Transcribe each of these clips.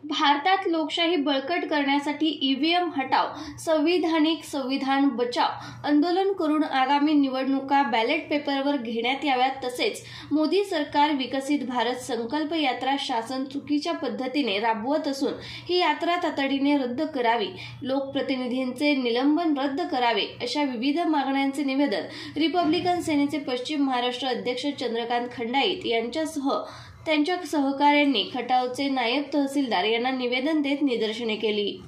भारतात लोकशाही बळकट करण्यासाठी ईव्हीएम हटाव, संविधानिक संविधान बचाव आंदोलन करून आगामी निवडणुका बॅलेट पेपरवर घेण्यात याव्यात। तसेच मोदी सरकार विकसित भारत संकल्प यात्रा शासन चुकीच्या पद्धतीने राबवत असून ही यात्रा तातडीने रद्द करावी, लोकप्रतिनिधींचे निलंबन रद्द करावे अशा विविध मागण्यांचे निवेदन रिपब्लिकन सेनेचे पश्चिम महाराष्ट्र अध्यक्ष चंद्रकांत खंडाईत यांच्यासह त्यांच्या सहकाऱ्यांनी खटावचे नायब तहसीलदार यांना निवेदन देत निदर्शने केली।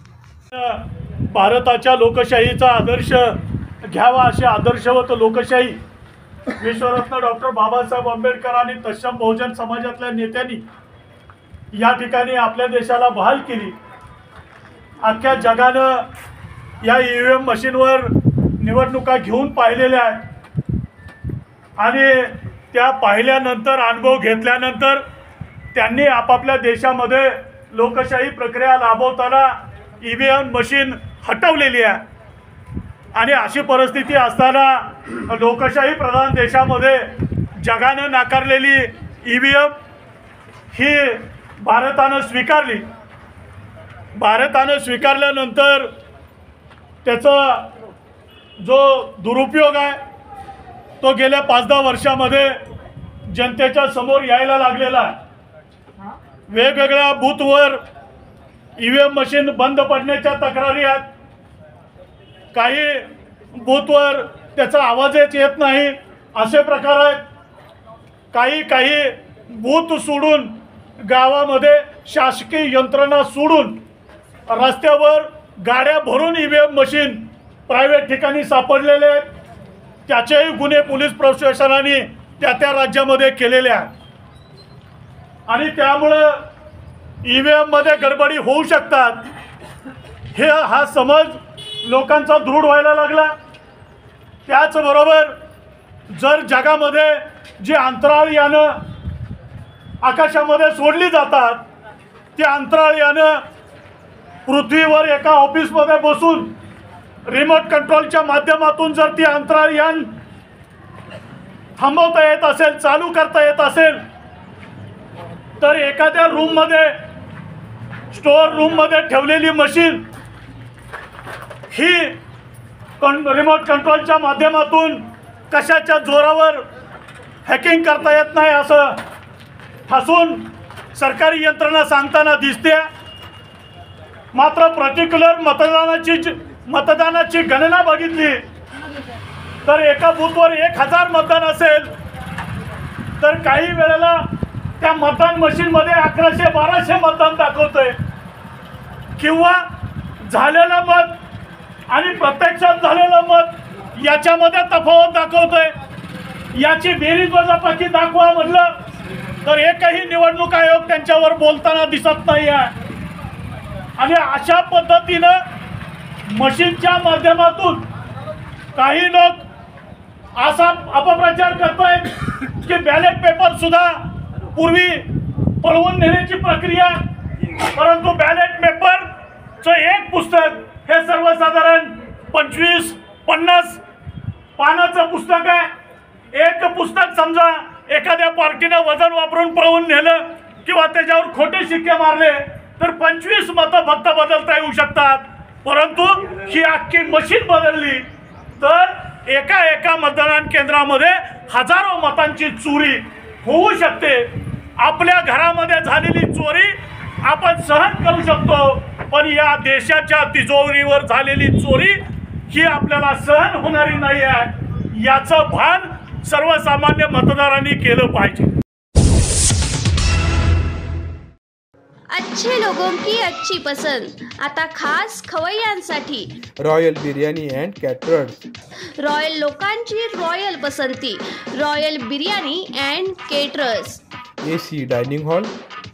भारताच्या लोकशाहीचा आदर्श घ्यावा अशी आदर्शवत लोकशाही विश्वरत्न डॉक्टर बाबासाहेब आंबेडकर आणि तत्सम बहुजन समाजातल्या नेत्यांनी या ठिकाणी आपल्या देशाला बहाल केली। अख्ख्या जगानं या ईव्हीएम मशीनवर निवडणुका घेऊन पाहिलेल्या आहेत आणि त्या पाहिल्यानंतर अनुभव घेतल्यानंतर त्यांनी आपापल्या देशामध्ये लोकशाही प्रक्रिया राबवताना ईव्हीएम मशीन हटवलेली आहे। आणि अशी परिस्थिती असताना लोकशाही प्रधान देशामध्ये जगानं नाकारलेली ईव्हीएम ही भारतानं स्वीकारली। भारतानं स्वीकारल्यानंतर त्याचा जो दुरुपयोग आहे तो गेल्या 5-10 वर्षामध्ये जनतेच्या समोर यायला लागलेला आहे। वेगवेगळ्या बूथवर ईव्हीएम मशीन बंद पडण्याच्या तक्रारी आहेत। काही बूथवर त्याचा आवाजच येत नाही असे प्रकार आहेत। काही बूथ सोडून गावामध्ये शासकीय यंत्रणा सोडून रस्त्यावर गाड्या भरून ईव्हीएम मशीन प्रायव्हेट ठिकाणी सापडलेले आहेत। त्याचेही गुन्हे पोलीस प्रशासनाने त्या राज्यामध्ये केलेले आहेत आणि त्यामुळे ईव्हीएम मध्ये गडबडी होऊ शकतात हा समज लोकांचा दृढ व्हायला लागला। त्याचबरोबर जर जगामध्ये जी अंतराळ यानं आकाशामध्ये सोडली जातात ती अंतराळ यानं पृथ्वीवर एका ऑफिसमध्ये बसून रिमोट कंट्रोलच्या माध्यमातून जर ती अंतराळ यान थांबवता येत असेल, चालू करता येत असेल तर एखाद्या रूममध्ये स्टोअर रूममध्ये ठेवलेली मशीन ही रिमोट कंट्रोलच्या माध्यमातून कशाच्या जोरावर हॅकिंग करता येत नाही असं ठासून सरकारी यंत्रणा सांगताना दिसते। मात्र पर्टिक्युलर मतदानाची गणना बघितली तर एका बूथवर 1000 मतदान असेल तर काही वेळेला त्या मतदान मशीनमध्ये 1100-1200 मतदान दाखवतंय किंवा झालेलं मत आणि प्रत्यक्षात झालेलं मत याच्यामध्ये तफावत दाखवतंय। याची बेरीज वजाबाकी दाखवा म्हटलं तर एकही निवडणूक आयोग त्यांच्यावर बोलताना दिसत नाही आहे। आणि अशा पद्धतीनं मशीनच्या माध्यमातून काही लोक असा अपप्रचार करतायत की बॅलेट पेपर सुद्धा पूर्वी पळवून नेण्याची प्रक्रिया, परंतु बॅलेट पेपरचं एक पुस्तक हे सर्वसाधारण 25-50 पानाचं पुस्तक आहे। एक पुस्तक समजा एखाद्या पार्टीनं वजन वापरून पळवून नेलं किंवा त्याच्यावर खोटे शिक्के मारले तर 25 मतं फक्त बदलता येऊ शकतात, परंतु ही अख्खी मशीन बदलली तर एका मतदान केंद्रामध्ये हजारो मतांची चोरी होऊ शकते। आपल्या घरामध्ये झालेली चोरी आपण सहन करू शकतो, पण या देशाच्या तिजोरीवर झालेली चोरी ही आपल्याला सहन होणारी नाही आहे। याचं भान सर्वसामान्य मतदारांनी केलं पाहिजे। अच्छे लोगों की अच्छी पसंद आता खास खवय्यांसाठी royal biryani and caterers. Royal लोकांची रॉयल पसंती royal biryani and caterers. AC dining hall,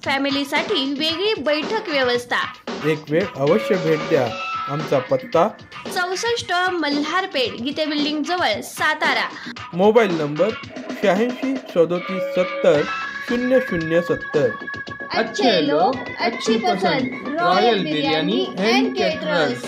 फॅमिलीसाठी वेगळी बैठक व्यवस्था। एक वेळ अवश्य भेट द्या। आमचा पत्ता 64 मल्हारपेठ गीते बिल्डिंग जवळ सातारा। Mobile number 86 37 70 0070। अच्छे लोग अच्छी पसंद रॉयल बिर्याणी एंड केटरर्स।